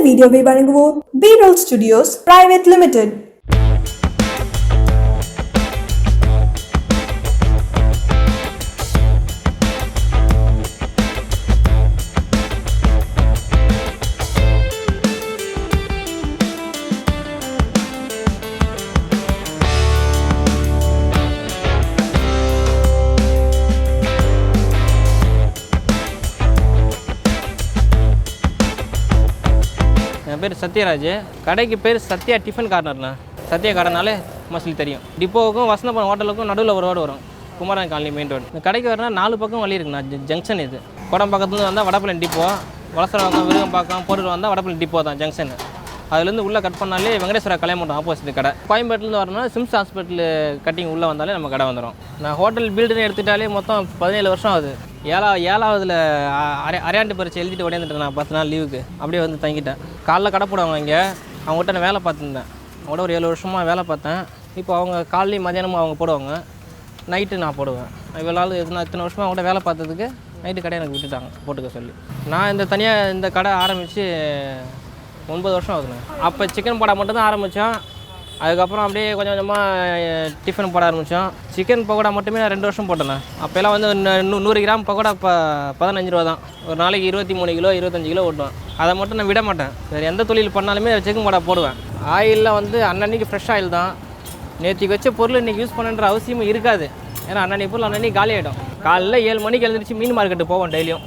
வீடியோவை வழங்குவோர் B-Roll Studios Private Limited. என் பேர் சத்யராஜ். கடைக்கு பேர் சத்யா டிஃபன் கார்னர்ண்ணா. சத்யா கடைனாலே மோஸ்ட்லி தெரியும். டிப்போவுக்கும் வசந்தபுரம் ஹோட்டலுக்கும் நடுவில் ஒரு ரோடு வரும், குமரன் காலனி மெயின் ரோடு. இந்த கடைக்கு வரனா 4 பக்கம் வழி இருக்குண்ணா. ஜங்ஷன் இது. குடம் பக்கத்துலேருந்து வந்தால் வடப்பள்ளி டிப்போ, வளசரவாக்கம் விருகம்பாக்கம் பொருள் வந்தால் வடப்பள்ளி டிப்போ தான் ஜங்ஷன். அதுலேருந்து உள்ளே கட் பண்ணாலே வெங்கடேஸ்வரா கல்யாணம் ஆப்போசிட் கடை. கோயம்பேட்டிலேருந்து வரணும்னா சிம்ஸ் ஹாஸ்பிட்டல் கட்டிங் உள்ளே வந்தாலே நம்ம கடை வந்துடும். நான் ஹோட்டல் பில்டுன்னு எடுத்துட்டாலே மொத்தம் 17 வருஷம் ஆகுது. ஏழாவதுல அரையாண்டு பரிட்சை எழுதிட்டு உடையாந்துட்டேன் நான் 10 நாள் லீவுக்கு. அப்படியே வந்து தங்கிட்டேன். காலைல கடை போடுவாங்க இங்கே, அவங்ககிட்ட நான் வேலை பார்த்துருந்தேன். அவங்கள்ட ஒரு 7 வருஷமாக வேலை பார்த்தேன். இப்போ அவங்க காலையும் மதியானமும் அவங்க போடுவாங்க, நைட்டு நான் போடுவேன். இவ்வளோ நாள் இத்தனை வருஷமாக அவங்கள்ட்ட வேலை பார்த்ததுக்கு நைட்டு கடை எனக்கு விட்டுட்டாங்க போட்டுக்க சொல்லி. நான் இந்த கடை ஆரம்பித்து 9 வருஷம் ஆகுதுண்ணே. அப்போ சிக்கன் போட மட்டும்தான் ஆரம்பித்தோம். அதுக்கப்புறம் அப்படியே கொஞ்சம் கொஞ்சமாக டிஃபன் போட ஆரம்பித்தோம். சிக்கன் பக்கோடா மட்டுமே நான் 2 வருஷம் போட்டேண்ணே. அப்போல்லாம் வந்து 100 கிராம் பக்கோடா 15 ரூபா தான். ஒரு நாளைக்கு 23 கிலோ 25 கிலோ ஓட்டுவேன். அதை மட்டும் நான் விட மாட்டேன். வேறு எந்த தொழில் பண்ணாலுமே சிக்கன் பக்கோடா போடுவேன். ஆயிலில் வந்து அன்னன்னைக்கு ஃப்ரெஷ் ஆயில் தான். நேற்றுக்கு வச்ச பொருள் இன்றைக்கி யூஸ் பண்ணுன்ற அவசியமும் இருக்காது. ஏன்னா அன்னன்னைக்கு பொருள் அன்னன்னைக்கு காலி ஆகிடும். காலையில் 7 மணிக்கு எழுந்திரிச்சு மீன் மார்க்கெட்டு போவோம். டெய்லியும்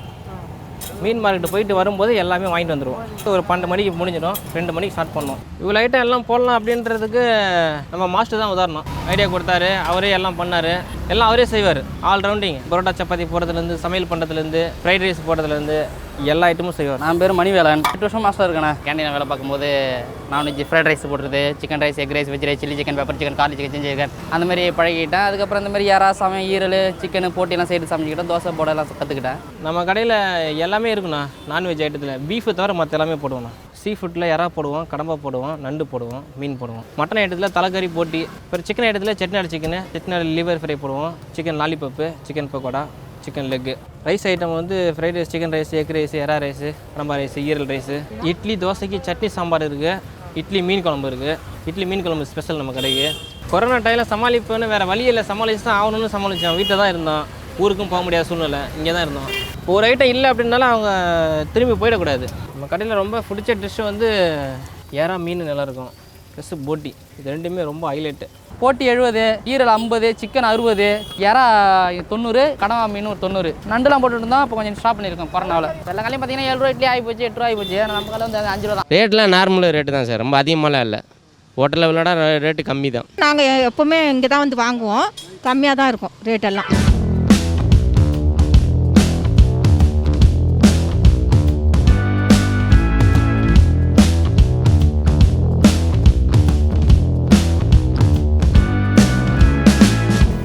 மீன் மார்க்கெட்டு போயிட்டு வரும்போது எல்லாமே வாங்கிட்டு வந்துடுவோம். ஒரு 12 மணிக்கு முடிஞ்சிடும், 2 மணிக்கு ஸ்டார்ட் பண்ணுவோம். இவ்வளோ ஐட்டம் எல்லாம் போடலாம் அப்படின்றதுக்கு நம்ம மாஸ்டர் தான் உதாரணம். ஐடியா கொடுத்தாரு, அவரே எல்லாம் பண்ணார். எல்லாம் அவரே செய்வார். ஆல்ரவுண்டிங். பரோட்டா சப்பாத்தி போடுறதுலேருந்து, சமையல் பண்ணுறதுலேருந்து, ஃப்ரைட் ரைஸ் போடுறதுலேருந்து எல்லா ஐட்டமும் செய்வார். நான் பேர் மணிவேலன். 8 வருஷம் மாஸ்டர் இருக்கேண்ணே. கேண்டீனில் வேலை பார்க்கும்போது நான்வெஜ் ஃப்ரைட் ரைஸ் போடுறது, chicken rice, egg rice, veg rice, chilli chicken, pepper chicken, garlic chicken, ginger chicken அந்த மாதிரி பழகிட்டேன். அதுக்கப்புறம் இந்த மாதிரி யாரா சமையல் ஈரல் சிக்கன் போட்டியெல்லாம் செய்து சமைச்சிக்கிட்டேன். தோசை போடலாம் கற்றுக்கிட்டேன். நம்ம கடையில் எல்லாமே இருக்குண்ணா. நான்வெஜ் ஐட்டத்தில் பீஃபை தவிர மற்ற எல்லாமே போடுவோண்ணா. சீ ஃபுட்டில் எறா போடுவோம், கடம்பா போடுவோம், நண்டு போடுவோம், மீன் போடுவோம். மட்டன் ஐட்டத்தில் தலைக்கறி போட்டி. அப்புறம் சிக்கன் ஐட்டத்தில் Chettinad chicken, Chettinad liver fry போடுவோம், chicken lollipop, chicken pakoda, chicken leg. Rice item வந்து fried rice, chicken rice, egg rice, எறா ரைஸ், கடம்பா ரைஸ், ஈரல் ரைஸ். இட்லி தோசைக்கு சட்னி சாம்பார் இருக்குது. இட்லி மீன் குழம்பு இருக்குது. இட்லி மீன் குழம்பு ஸ்பெஷல் நம்ம கடைக்கு. கொரோனா டைமில் சமாளிப்புன்னு வேறு வழி இல்லை, சமாளிச்சு தான் ஆகணும்னு சமாளித்தோம். வீட்டில் தான் இருந்தோம், ஊருக்கும் போக முடியாத சூழ்நிலை, இங்கே தான் இருந்தோம். ஒரு ஐட்டம் இல்லை அப்படின்னாலும் அவங்க திரும்பி போயிடக்கூடாது. நம்ம கடையில் ரொம்ப பிடிச்ச டிஷ்ஷு வந்து எறா மீன் நல்லாயிருக்கும், ப்ளஸ் போட்டி. இது ரெண்டுமே ரொம்ப ஹைலைட்டு. போட்டி 70, ஈரல் 50, சிக்கன் 60, எறா 90, கடம்பா மீன் ஒரு 90. நண்டுலாம் போட்டுட்டு இருந்தோம். இப்போ கொஞ்சம் ஸ்டாப் பண்ணியிருக்கோம் கொரோனாவில். எல்லா காலையும் பார்த்தீங்கன்னா 7 ரூபா இட்லி ஆகி போச்சு, 8 ரூபா ஆகி போச்சு. நம்ம காலையில் வந்து 5 ரூபா தான். ரேட்லாம் நார்மல் ரேட்டு தான் சார், ரொம்ப அதிகமாகலாம் இல்லை. ஹோட்டலில் விளையாட ரேட்டு கம்மி தான். நாங்கள் எப்போவுமே இங்கே தான் வந்து வாங்குவோம். கம்மியாக தான் இருக்கும் ரேட்டெல்லாம்.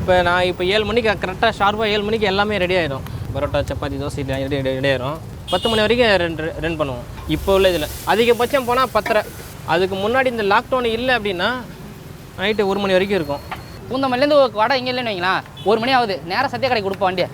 இப்போ நான் 7 மணிக்கு கரெக்டாக ஷார்ப்பாக 7 மணிக்கு எல்லாமே ரெடி ஆகிடும். பரோட்டா சப்பாத்தி தோசை ரெடி ஆகிடும். 10 மணி வரைக்கும் ரன் பண்ணுவோம். இப்போ உள்ள இதில் அதிகபட்சம் போனால் 10:30. அதுக்கு முன்னாடி இந்த லாக்டவுன் இல்லை அப்படின்னா நைட்டு 1 மணி வரைக்கும் இருக்கும். பூந்தமல்லேருந்து வடை இங்கே இல்லைன்னு வைங்களா, 1 மணி ஆகுது. நேராக சத்திய கடைக்கு கொடுப்போம் வண்டியை.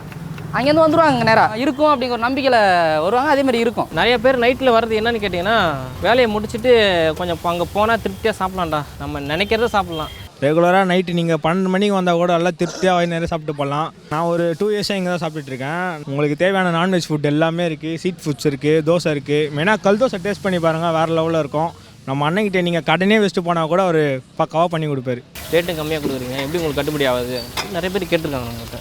அங்கேருந்து வந்துடுவாங்க, நேராக இருக்கும் அப்படிங்கிற ஒரு நம்பிக்கையில் வருவாங்க. அதேமாதிரி இருக்கும். நிறைய பேர் நைட்டில் வர்றது என்னன்னு கேட்டிங்கன்னா, வேலையை முடிச்சுட்டு கொஞ்சம் அங்கே போனால் திருப்தியாக சாப்பிட்லாம்டா, நம்ம நினைக்கிறத சாப்பிட்லாம். ரெகுலராக நைட்டு நீங்கள் 12 மணிக்கு வந்தால் கூட எல்லாம் திருப்தியாக நிறைய சாப்பிட்டு போகலாம். நான் ஒரு 2 இயர்ஸாக இங்கே தான் சாப்பிட்டுருக்கேன். உங்களுக்கு தேவையான நான்வெஜ் ஃபுட் எல்லாமே இருக்குது. சீட் ஃபுட்ஸ் இருக்குது, தோசை இருக்குது. மெயினாக கல் தோசை டேஸ்ட் பண்ணி பாருங்கள், வேறு லெவலில் இருக்கும். நம்ம அண்ணன்கிட்ட நீங்கள் கடனே வச்சுட்டு போனால் கூட ஒரு பக்காவாக பண்ணி கொடுப்பாரு. ரேட்டும் கம்மியாக கொடுக்குறீங்க, எப்படி உங்களுக்கு கட்டுப்படி ஆகுது? நிறைய பேர் கேட்டிருக்காங்க நம்மகிட்ட.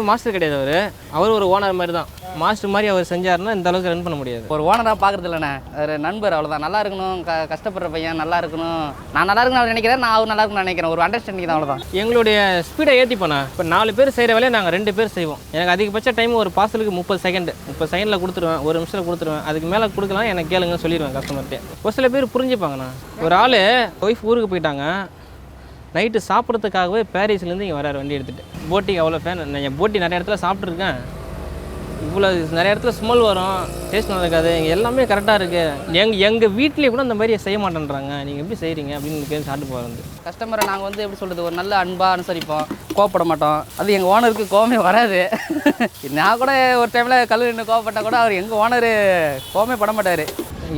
மாஸ்டர் கிடையாது, அவர் ஒரு ஓனர் மாதிரி தான். மாஸ்டர் மாதிரி அவர் செஞ்சாருன்னா இந்த அளவுக்கு ரன் பண்ண முடியாது. ஒரு ஓனராக பார்க்குறது இல்லைண்ணே, ஒரு நண்பர், அவ்வளோதான். நல்லா இருக்கணும், கஷ்டப்படுற பையன் நல்லா இருக்கணும், நான் நல்லா இருக்கணும் அவர் நினைக்கிறேன், நான் அவர் நல்லா இருக்குன்னு நினைக்கிறேன். ஒரு அண்டர்ஸ்டாண்டிங் தான், அவ்வளோதான். எங்களுடைய ஸ்பீடை ஏற்றிப்போண்ணா. இப்போ 4 பேர் செய்கிற வேலையை நாங்கள் 2 பேர் செய்வோம். எனக்கு அதிகபட்ச டைம் ஒரு பார்சலுக்கு 30 செகண்டில் கொடுத்துருவேன், 1 நிமிஷத்தில் கொடுத்துருவேன். அதுக்கு மேலே கொடுக்கலாம் எனக்கு கேளுங்கன்னு சொல்லிடுவேன் கஸ்டமர்கிட்ட. ஒரு சில பேர் புரிஞ்சுப்பாங்கண்ணா. ஒரு ஆள் ஒய்ஃப் ஊருக்கு போயிட்டாங்க, நைட்டு சாப்பிட்றதுக்காகவே பாரிஸ்லேருந்து இங்கே வராரு வண்டி எடுத்துகிட்டு. போட்டிக்கு அவ்வளோ ஃபேன். நான் போட்டி நிறைய இடத்துல சாப்பிட்ருக்கேன். இவ்வளோ நிறைய இடத்துல ஸ்மெல் வரும், டேஸ்ட் நல்லா இருக்காது. இங்கே எல்லாமே கரெக்டாக இருக்குது. எங்கள் வீட்லேயே கூட அந்த மாதிரி செய்ய மாட்டேன்றாங்க. நீங்கள் எப்படி செய்கிறீங்க அப்படின்னு கேட்டு சாப்பிட்டு போகிறது. கஸ்டமரை நாங்கள் வந்து எப்படி சொல்கிறது, ஒரு நல்ல அன்பாக அனுசரிப்போம், கோவப்பட மாட்டோம். அது எங்கள் ஓனருக்கு கோவமே வராது. நான் கூட ஒரு டைமில் கல்லூரி கோவப்பட்டால் கூட அவர் எங்கள் ஓனரு கோவமே பட மாட்டார்.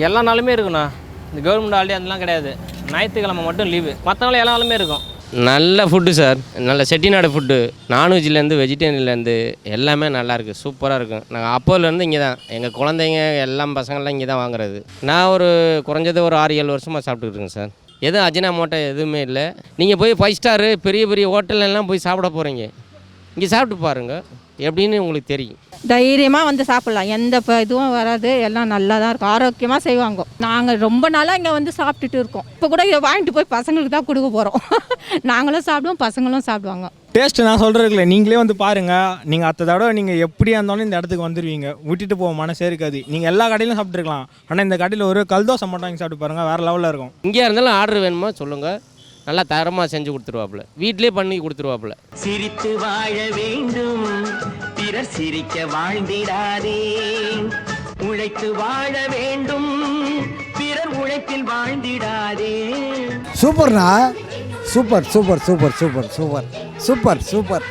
எல்லா நாளுமே இருக்குண்ணா. இந்த கவர்மெண்ட் ஹாலிடே அதெல்லாம் கிடையாது. ஞாயிற்றுக்கிழமை மட்டும் லீவு, மற்ற நாள் எல்லா நாளுமே இருக்கும். நல்ல ஃபுட்டு சார், நல்ல செட்டிநாடு ஃபுட்டு. நான்வெஜ்லேருந்து வெஜிடேரியன்லேருந்து எல்லாமே நல்லாயிருக்கு, சூப்பராக இருக்கும். நாங்கள் அப்போலேருந்து இங்கே தான், எங்கள் குழந்தைங்க எல்லாம் பசங்கள்லாம் இங்கே தான் வாங்குறது. நான் ஒரு குறைஞ்சது ஒரு 6-7 வருஷமாக சாப்பிட்டுக்கிட்டு இருக்கேன் சார். எதுவும் அஜினாமோட்டோ எதுவுமே இல்லை. நீங்கள் போய் 5 ஸ்டாரு பெரிய பெரிய ஹோட்டல்லாம் போய் சாப்பிட போகிறீங்க, இங்கே சாப்பிட்டு பாருங்கள் எப்படின்னு உங்களுக்கு தெரியும். தைரியமாக வந்து சாப்பிட்லாம், எந்த இதுவும் வராது, எல்லாம் நல்லா தான் இருக்கும், ஆரோக்கியமாக செய்வாங்க. நாங்கள் ரொம்ப நாளாக இங்கே வந்து சாப்பிட்டுட்டு இருக்கோம். இப்போ கூட இதை வாங்கிட்டு போய் பசங்களுக்கு தான் கொடுக்க போகிறோம். நாங்களும் சாப்பிடுவோம், பசங்களும் சாப்பிடுவாங்க. டேஸ்ட்டு நான் சொல்கிறதுல நீங்களே வந்து பாருங்கள். நீங்கள் அடுத்த தடவை நீங்கள் எப்படியா இருந்தாலும் இந்த இடத்துக்கு வந்துடுவீங்க, விட்டுட்டு போக மனசே இருக்காது. நீங்கள் எல்லா கடையிலும் சாப்பிட்ருக்கலாம், ஆனால் இந்த கடையில் ஒரு கல்தோசை மட்டும் வாங்கி சாப்பிட்டு பாருங்கள், வேறு லெவலில் இருக்கும். இங்கே இருந்தாலும் ஆர்டர் வேணுமா சொல்லுங்கள், நல்லா தரமாக செஞ்சு கொடுத்துருவாப்புல, வீட்டிலே பண்ணி கொடுத்துருவாப்புல. சிரித்து வாழ வேண்டும், பிறர் சிரிக்க வாழ்ந்திடாதே. உழைத்து வாழ வேண்டும், பிறர் உழைப்பில் வாழ்ந்திடாதே. சூப்பர்ண்ணா, super super super super super super super